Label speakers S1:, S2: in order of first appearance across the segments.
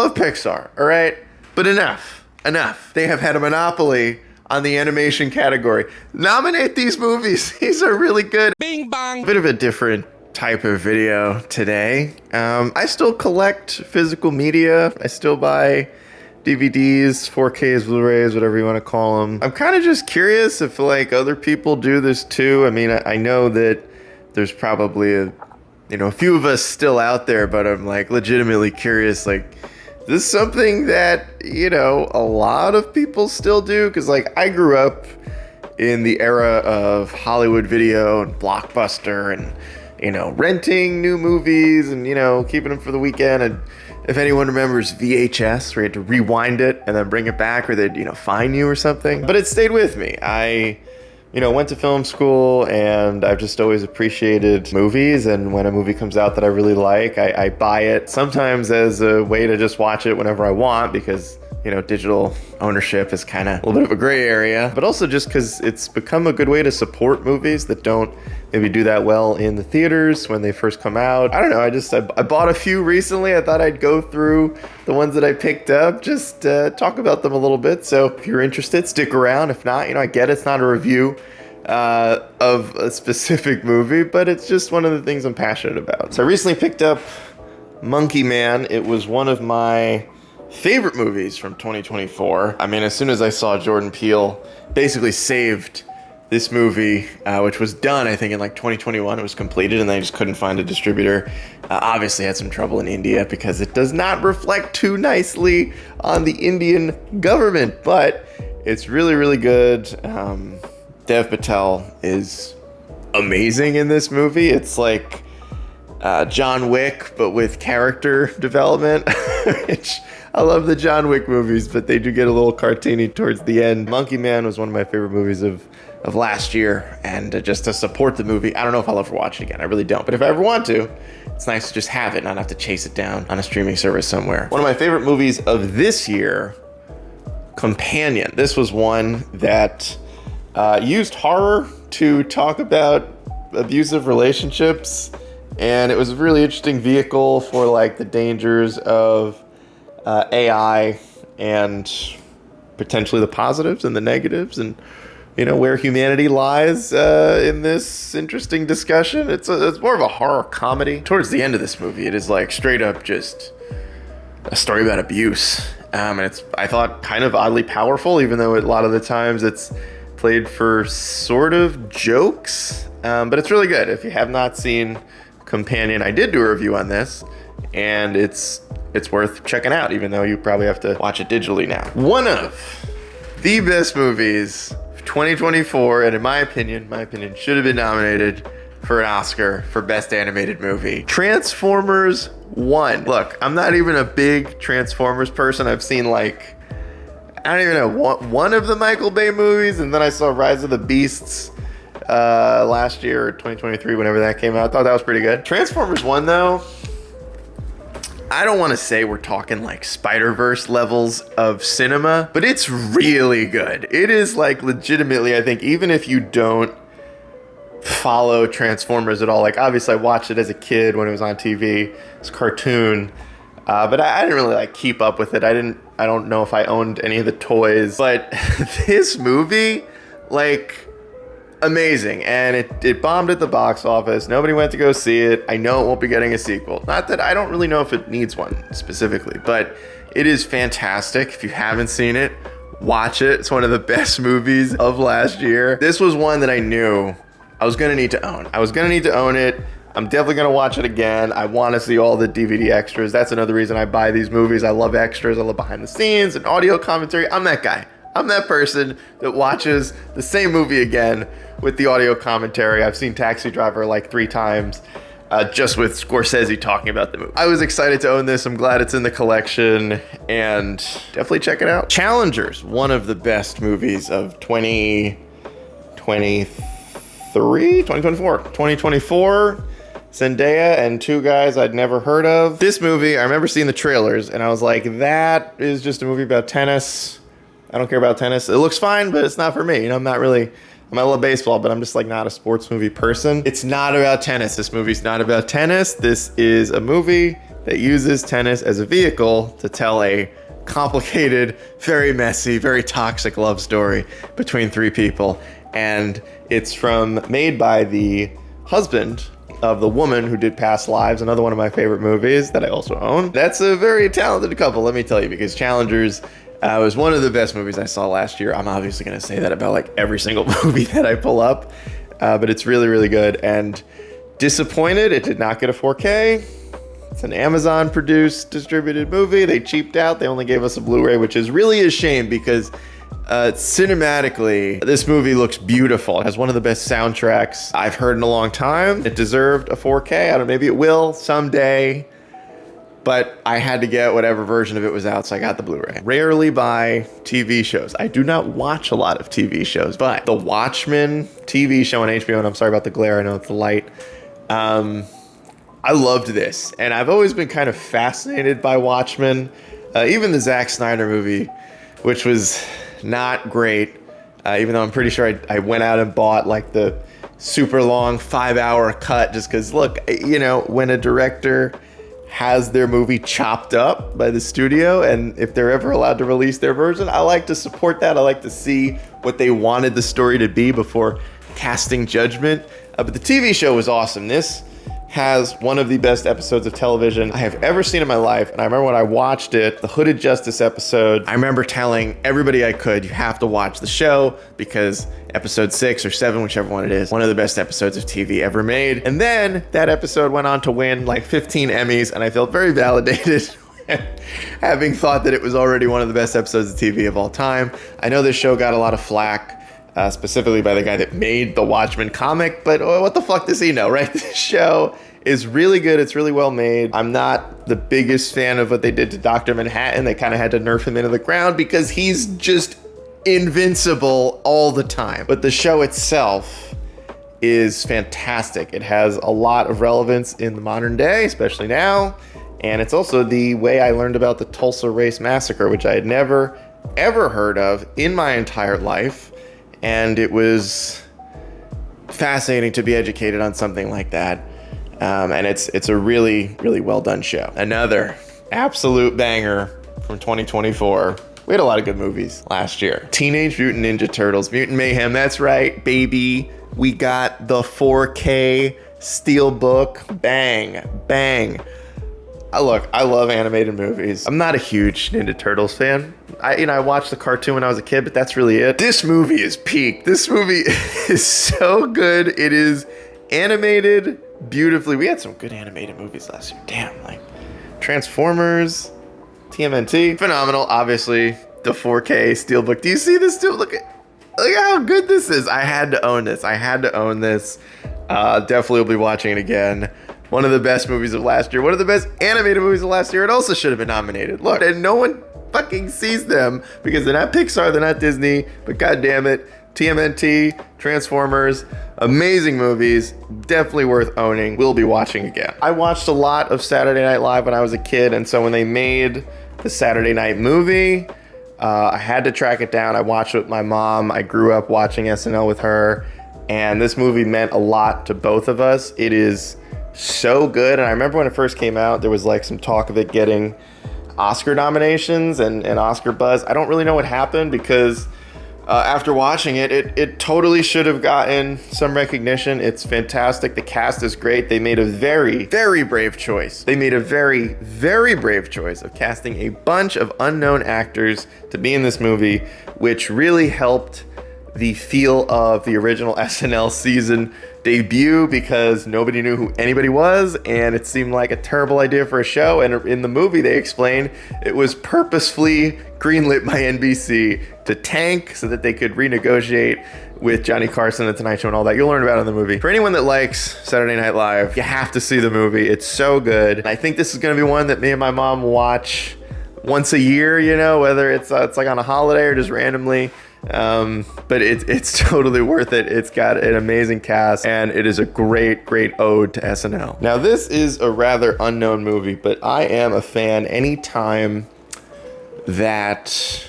S1: love Pixar, all right? But enough. They have had a monopoly on the animation category. Nominate these movies. These are really good.
S2: Bing bong.
S1: A bit of a different type of video today. I still collect physical media. I still buy DVDs, 4Ks, Blu-rays, whatever you want to call them. I'm kind of just curious if like other people do this too. I mean, I know that there's probably a few of us still out there, but I'm like legitimately curious, like, is this something that, a lot of people still do? Because like I grew up in the era of Hollywood Video and Blockbuster and, renting new movies and, keeping them for the weekend. And if anyone remembers VHS, where you had to rewind it and then bring it back, or they'd, fine you or something. But it stayed with me. I, went to film school, and I've just always appreciated movies. And when a movie comes out that I really like, I buy it. Sometimes as a way to just watch it whenever I want, because digital ownership is kind of a little bit of a gray area, but also just because it's become a good way to support movies that don't maybe do that well in the theaters when they first come out. I don't know. I bought a few recently. I thought I'd go through the ones that I picked up, just talk about them a little bit. So if you're interested, stick around. If not, I get it's not a review of a specific movie, but it's just one of the things I'm passionate about. So I recently picked up Monkey Man. It was one of my favorite movies from 2024. I mean, as soon as I saw Jordan Peele basically saved this movie, which was done, I think, in like 2021, it was completed, and they just couldn't find a distributor. Obviously had some trouble in India because it does not reflect too nicely on the Indian government, but it's really, really good. Dev Patel is amazing in this movie. It's like John Wick, but with character development, which I love the John Wick movies, but they do get a little cartoony towards the end. Monkey Man was one of my favorite movies of last year, and just to support the movie, I don't know if I'll ever watch it again. I really don't. But if I ever want to, it's nice to just have it and not have to chase it down on a streaming service somewhere. One of my favorite movies of this year, Companion. This was one that used horror to talk about abusive relationships, and it was a really interesting vehicle for like the dangers of AI and potentially the positives and the negatives, and where humanity lies in this interesting discussion. It's more of a horror comedy. Towards the end of this movie, it is like straight up just a story about abuse, and it's, I thought, kind of oddly powerful, even though a lot of the times it's played for sort of jokes, but it's really good. If you have not seen Companion, I did do a review on this, and it's worth checking out, even though you probably have to watch it digitally now. One of the best movies of 2024, and in my opinion, should have been nominated for an Oscar for Best Animated Movie. Transformers 1. Look, I'm not even a big Transformers person. I've seen like, I don't even know, one of the Michael Bay movies, and then I saw Rise of the Beasts last year, or 2023, whenever that came out. I thought that was pretty good. Transformers 1, though, I don't want to say we're talking like Spider-Verse levels of cinema, but it's really good. It is like legitimately, I think, even if you don't follow Transformers at all, like obviously I watched it as a kid when it was on TV, it's a cartoon, but I didn't really like keep up with it. I don't know if I owned any of the toys, but this movie, like, amazing, and it bombed at the box office. Nobody went to go see it. I know it won't be getting a sequel. Not that I don't really know if it needs one specifically, but it is fantastic. If you haven't seen it, watch it. It's one of the best movies of last year. This was one that I knew I was gonna need to own. I was gonna need to own it. I'm definitely gonna watch it again. I want to see all the DVD extras. That's another reason I buy these movies. I love extras. I love behind the scenes and audio commentary. I'm that guy. I'm that person that watches the same movie again with the audio commentary. I've seen Taxi Driver like 3 times, just with Scorsese talking about the movie. I was excited to own this. I'm glad it's in the collection, and definitely check it out. Challengers, one of the best movies of 2024. Zendaya and 2 guys I'd never heard of. This movie, I remember seeing the trailers, and I was like, that is just a movie about tennis. I don't care about tennis. It looks fine, but it's not for me. I love baseball, but I'm just like not a sports movie person. It's not about tennis. This movie's not about tennis. This is a movie that uses tennis as a vehicle to tell a complicated, very messy, very toxic love story between three people. And it's made by the husband of the woman who did Past Lives, another one of my favorite movies that I also own. That's a very talented couple, let me tell you, because Challengers was one of the best movies I saw last year. I'm obviously going to say that about like every single movie that I pull up, but it's really, really good. And disappointed, it did not get a 4K. It's an Amazon produced, distributed movie. They cheaped out. They only gave us a Blu-ray, which is really a shame because cinematically, this movie looks beautiful. It has one of the best soundtracks I've heard in a long time. It deserved a 4K. I don't know, maybe it will someday. But I had to get whatever version of it was out, so I got the Blu-ray. Rarely buy TV shows. I do not watch a lot of TV shows, but the Watchmen TV show on HBO, and I'm sorry about the glare, I know it's the light. I loved this, and I've always been kind of fascinated by Watchmen. Even the Zack Snyder movie, which was not great, even though I'm pretty sure I went out and bought like the super long 5-hour cut just because, look, you know, when a director has their movie chopped up by the studio, and if they're ever allowed to release their version, I like to support that. I like to see what they wanted the story to be before casting judgment. But the TV show was awesome. This has one of the best episodes of television I have ever seen in my life. And I remember when I watched it, the Hooded Justice episode, I remember telling everybody I could, you have to watch the show because episode 6 or 7, whichever one it is, one of the best episodes of TV ever made. And then that episode went on to win like 15 Emmys, and I felt very validated having thought that it was already one of the best episodes of TV of all time. I know this show got a lot of flack, specifically by the guy that made the Watchmen comic, but what the fuck does he know, right? This show is really good. It's really well made. I'm not the biggest fan of what they did to Dr. Manhattan. They kind of had to nerf him into the ground because he's just invincible all the time. But the show itself is fantastic. It has a lot of relevance in the modern day, especially now. And it's also the way I learned about the Tulsa Race Massacre, which I had never, ever heard of in my entire life. And it was fascinating to be educated on something like that. And it's a really, really well done show. Another absolute banger from 2024. We had a lot of good movies last year. Teenage Mutant Ninja Turtles, Mutant Mayhem, that's right, baby. We got the 4K Steelbook, bang, bang. Look, I love animated movies. I'm not a huge Ninja Turtles fan. I watched the cartoon when I was a kid, but that's really it. This movie is peak. This movie is so good. It is animated beautifully. We had some good animated movies last year. Damn, like Transformers, TMNT, phenomenal. Obviously, the 4K Steelbook. Do you see this too? Look at how good this is. I had to own this. I had to own this. Definitely will be watching it again. One of the best movies of last year. One of the best animated movies of last year. It also should have been nominated. Look, and no one fucking sees them because they're not Pixar, they're not Disney, but god damn it, TMNT, Transformers, amazing movies, definitely worth owning. We'll be watching again. I watched a lot of Saturday Night Live when I was a kid, and so when they made the Saturday Night movie, I had to track it down. I watched it with my mom. I grew up watching SNL with her, and this movie meant a lot to both of us. It is so good, and I remember when it first came out, there was like some talk of it getting Oscar nominations and Oscar buzz. I don't really know what happened because after watching it, it totally should have gotten some recognition. It's fantastic. The cast is great. They made a very, very brave choice. They made a very, very brave choice of casting a bunch of unknown actors to be in this movie, which really helped the feel of the original SNL season debut because nobody knew who anybody was, and it seemed like a terrible idea for a show. And in the movie, they explained it was purposefully greenlit by NBC to tank so that they could renegotiate with Johnny Carson, The Tonight Show, and all that. You'll learn about it in the movie. For anyone that likes Saturday Night Live, you have to see the movie. It's so good. And I think this is going to be one that me and my mom watch once a year, you know, whether it's like on a holiday or just randomly. But it's totally worth it. It's got an amazing cast, and it is a great, great ode to SNL. Now, this is a rather unknown movie, but I am a fan anytime that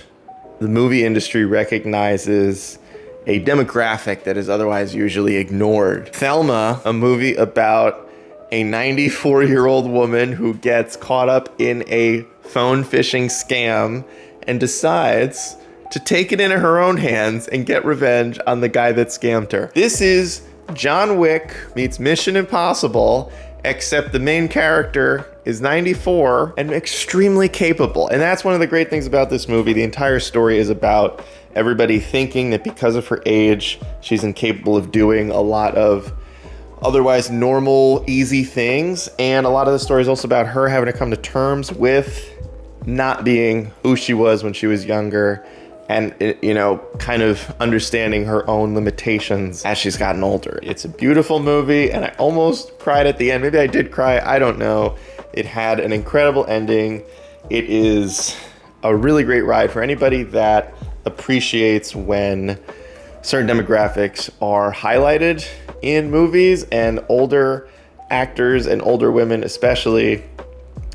S1: the movie industry recognizes a demographic that is otherwise usually ignored. Thelma, a movie about a 94-year-old woman who gets caught up in a phone phishing scam and decides to take it into her own hands and get revenge on the guy that scammed her. This is John Wick meets Mission Impossible, except the main character is 94 and extremely capable. And that's one of the great things about this movie. The entire story is about everybody thinking that because of her age, she's incapable of doing a lot of otherwise normal, easy things. And a lot of the story is also about her having to come to terms with not being who she was when she was younger, and, you know, kind of understanding her own limitations as she's gotten older. It's a beautiful movie, and I almost cried at the end. Maybe I did cry, I don't know. It had an incredible ending. It is a really great ride for anybody that appreciates when certain demographics are highlighted in movies, and older actors and older women especially.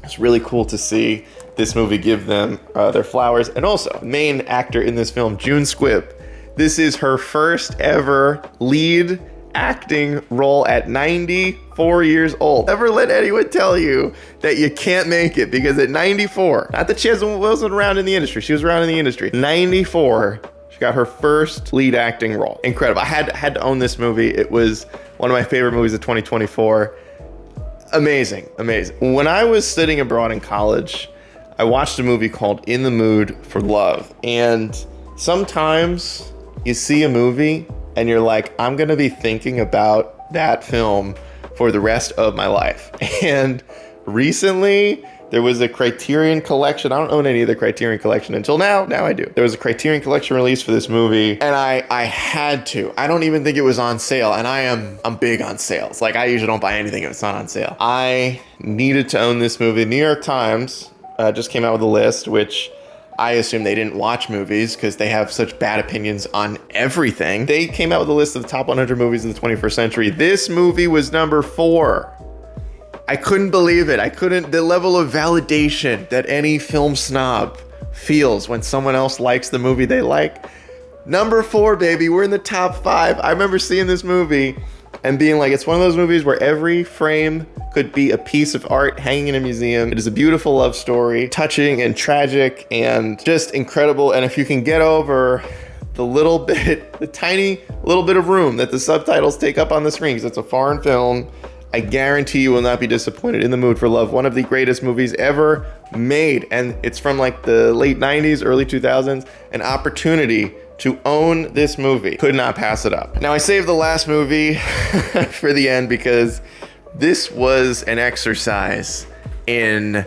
S1: It's really cool to see this movie give them their flowers. And also, main actor in this film, June Squibb. This is her first ever lead acting role at 94 years old. Never let anyone tell you that you can't make it, because at 94, not that she wasn't around in the industry, she was around in the industry. 94, she got her first lead acting role. Incredible. I had to own this movie. It was one of my favorite movies of 2024. Amazing, amazing. When I was studying abroad in college, I watched a movie called In the Mood for Love. And sometimes you see a movie and you're like, I'm gonna be thinking about that film for the rest of my life. And recently, there was a Criterion Collection. I don't own any of the Criterion Collection until now. Now I do. There was a Criterion Collection release for this movie, and I had to. I don't even think it was on sale, and I'm big on sales. Like, I usually don't buy anything if it's not on sale. I needed to own this movie. New York Times just came out with a list, which I assume they didn't watch movies because they have such bad opinions on everything. They came out with a list of the top 100 movies of the 21st century. This movie was number 4. I couldn't believe it. The level of validation that any film snob feels when someone else likes the movie they like. Number 4, baby. We're in the top 5. I remember seeing this movie and being like, it's one of those movies where every frame could be a piece of art hanging in a museum. It is a beautiful love story, touching and tragic and just incredible. And if you can get over the tiny little bit of room that the subtitles take up on the screen, because it's a foreign film, I guarantee you will not be disappointed. In the Mood for Love, one of the greatest movies ever made. And it's from like the late 90s, early 2000s, an opportunity to own this movie. Could not pass it up. Now, I saved the last movie for the end because this was an exercise in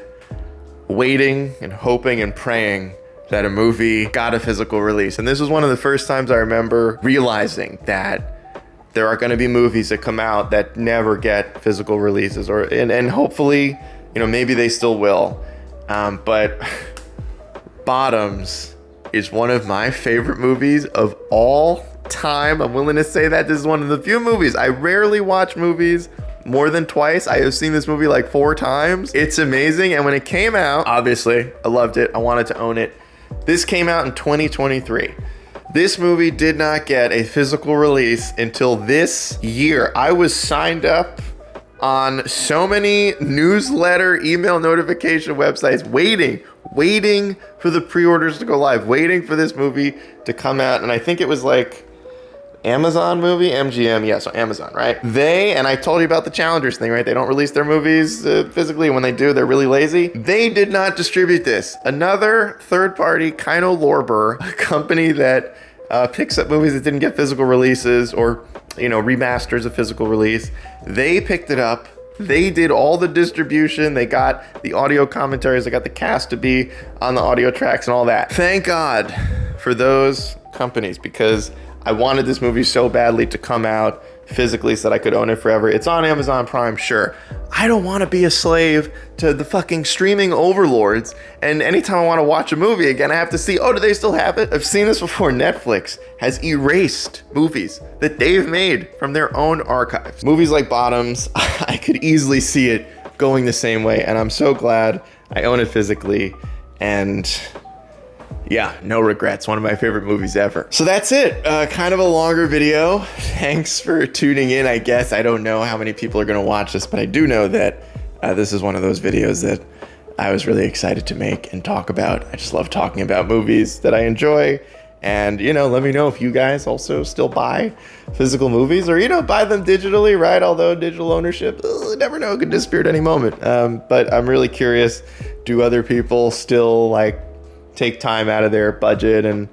S1: waiting and hoping and praying that a movie got a physical release. And this was one of the first times I remember realizing that there are going to be movies that come out that never get physical releases, and hopefully, you know, maybe they still will. But Bottoms is one of my favorite movies of all time. I'm willing to say that this is one of the few movies. I rarely watch movies more than twice. I have seen this movie like 4 times. It's amazing. And when it came out, obviously, I loved it. I wanted to own it. This came out in 2023. This movie did not get a physical release until this year. I was signed up on so many newsletter, email notification websites, waiting for the pre-orders to go live, waiting for this movie to come out. And I think it was like Amazon movie, MGM, yeah, so Amazon, right? And I told you about the Challengers thing, right? They don't release their movies physically. When they do, they're really lazy. They did not distribute this. Another third-party, Kino Lorber, a company that picks up movies that didn't get physical releases, or, you know, remasters a physical release. They picked it up. They did all the distribution. They got the audio commentaries. They got the cast to be on the audio tracks and all that. Thank God for those companies, because I wanted this movie so badly to come out physically so that I could own it forever. It's on Amazon Prime, sure. I don't want to be a slave to the fucking streaming overlords, and anytime I want to watch a movie again, I have to see, oh, do they still have it? I've seen this before. Netflix has erased movies that they've made from their own archives. Movies like Bottoms, I could easily see it going the same way, and I'm so glad I own it physically. And Yeah, no regrets. One of my favorite movies ever. So that's it. Kind of a longer video. Thanks for tuning in, I guess. I don't know how many people are going to watch this, but I do know that this is one of those videos that I was really excited to make and talk about. I just love talking about movies that I enjoy. And, you know, let me know if you guys also still buy physical movies or, you know, buy them digitally, right? Although digital ownership, you never know, it could disappear at any moment. But I'm really curious, do other people still like take time out of their budget and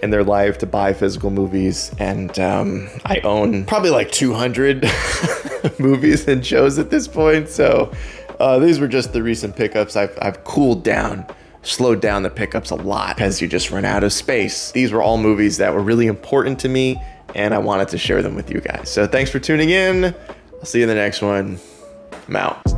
S1: in their life to buy physical movies? And I own probably like 200 movies and shows at this point. So these were just the recent pickups. I've cooled down, slowed down the pickups a lot because you just run out of space. These were all movies that were really important to me and I wanted to share them with you guys. So thanks for tuning in. I'll see you in the next one. I'm out.